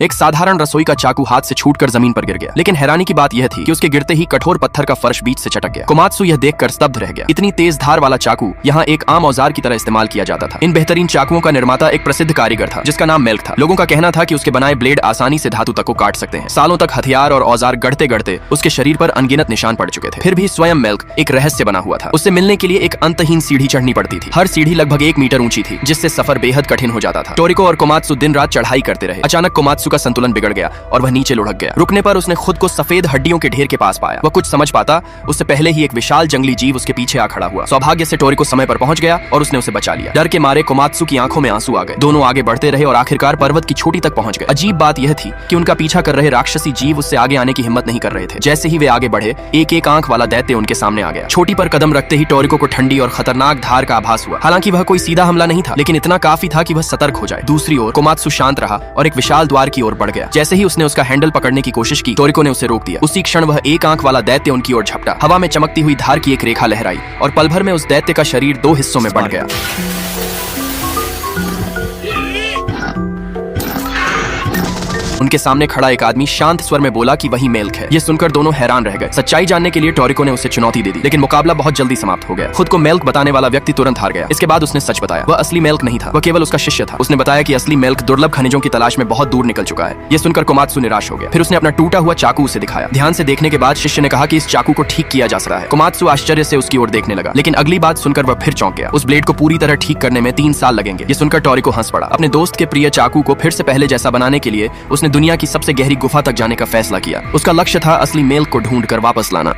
एक साधारण रसोई का चाकू हाथ से छूटकर जमीन पर गिर गया, लेकिन हैरानी की बात यह थी कि उसके गिरते ही कठोर पत्थर का फर्श बीच से चटक गया। कोमात्सु यह देखकर स्तब्ध रह गया। इतनी तेज धार वाला चाकू यहाँ एक आम औजार की तरह इस्तेमाल किया जाता था। इन बेहतरीन चाकुओं का निर्माता एक प्रसिद्ध कारीगर था जिसका नाम मेल्क था। लोगों का कहना था कि उसके बनाए ब्लेड आसानी से धातु तक को काट सकते हैं। सालों तक हथियार और औजार गढ़ते गढ़ते उसके शरीर पर अनगिनत निशान पड़ चुके थे, फिर भी स्वयं मेल्क एक रहस्य बना हुआ था। उससे मिलने के लिए एक अंतहीन सीढ़ी चढ़नी पड़ती थी। हर सीढ़ी लगभग 1 मीटर ऊंची थी, जिससे सफर बेहद कठिन हो जाता था। टोरिको और कोमात्सु दिन रात चढ़ाई करते रहे। अचानक कोमात्सु का संतुलन बिगड़ गया और वह नीचे लुढ़क गया। रुकने पर उसने खुद को सफेद हड्डियों के ढेर के पास पाया। वह कुछ समझ पाता उससे पहले ही एक विशाल जंगली जीव उसके पीछे आ खड़ा हुआ। सौभाग्य से टोरिको समय पर पहुंच गया और उसने उसे बचा लिया। डर के मारे कोमात्सु की आंखों में आंसू आ गए। दोनों आगे बढ़ते रहे और आखिरकार पर्वत की चोटी तक पहुंच गए। अजीब बात यह थी कि उनका पीछा कर रहे राक्षसी जीव उससे आगे आने की हिम्मत नहीं कर रहे थे। जैसे ही वे आगे बढ़े, एक एक आंख वाला दैत्य उनके सामने आ गया। चोटी पर कदम रखते ही टोरिको को ठंडी और खतरनाक धार का आभास हुआ। हालांकि वह कोई सीधा हमला नहीं था, लेकिन इतना काफी था कि वह सतर्क हो जाए। दूसरी ओर कोमात्सु शांत रहा और एक विशाल द्वार की ओर बढ़ गया। जैसे ही उसने उसका हैंडल पकड़ने की कोशिश की, टोरिको ने उसे रोक दिया। उसी क्षण वह एक आंख वाला दैत्य उनकी ओर झपटा। हवा में चमकती हुई धार की एक रेखा लहराई और पल भर में उस दैत्य का शरीर 2 हिस्सों में बंट गया। उनके सामने खड़ा एक आदमी शांत स्वर में बोला कि वही मेल्क है। ये सुनकर दोनों हैरान रह गए। सच्चाई जानने के लिए टोरिको ने उसे चुनौती दे दी, लेकिन मुकाबला बहुत जल्दी समाप्त हो गया। खुद को मेल्क बताने वाला व्यक्ति तुरंत हार गया। इसके बाद उसने सच बताया। वह असली मेल्क नहीं था, वह केवल उसका शिष्य था। उसने बताया कि असली मेल्क दुर्लभ खनिजों की तलाश में बहुत दूर निकल चुका है। यह सुनकर कोमात्सु निराश हो गया। फिर उसने अपना टूटा हुआ चाकू उसे दिखाया। ध्यान से देखने के बाद शिष्य ने कहा कि इस चाकू को ठीक किया जा सकता है। कोमात्सु आश्चर्य से उसकी ओर देखने लगा, लेकिन अगली बात सुनकर वह फिर चौंक गया। उस ब्लेड को पूरी तरह ठीक करने में 3 साल लगेंगे। ये सुनकर टोरिको हंस पड़ा। अपने दोस्त के प्रिय चाकू को फिर से पहले जैसा बनाने के लिए उसने दुनिया की सबसे गहरी गुफा तक जाने का फैसला किया। उसका लक्ष्य था असली मेल्क को ढूंढकर वापस लाना।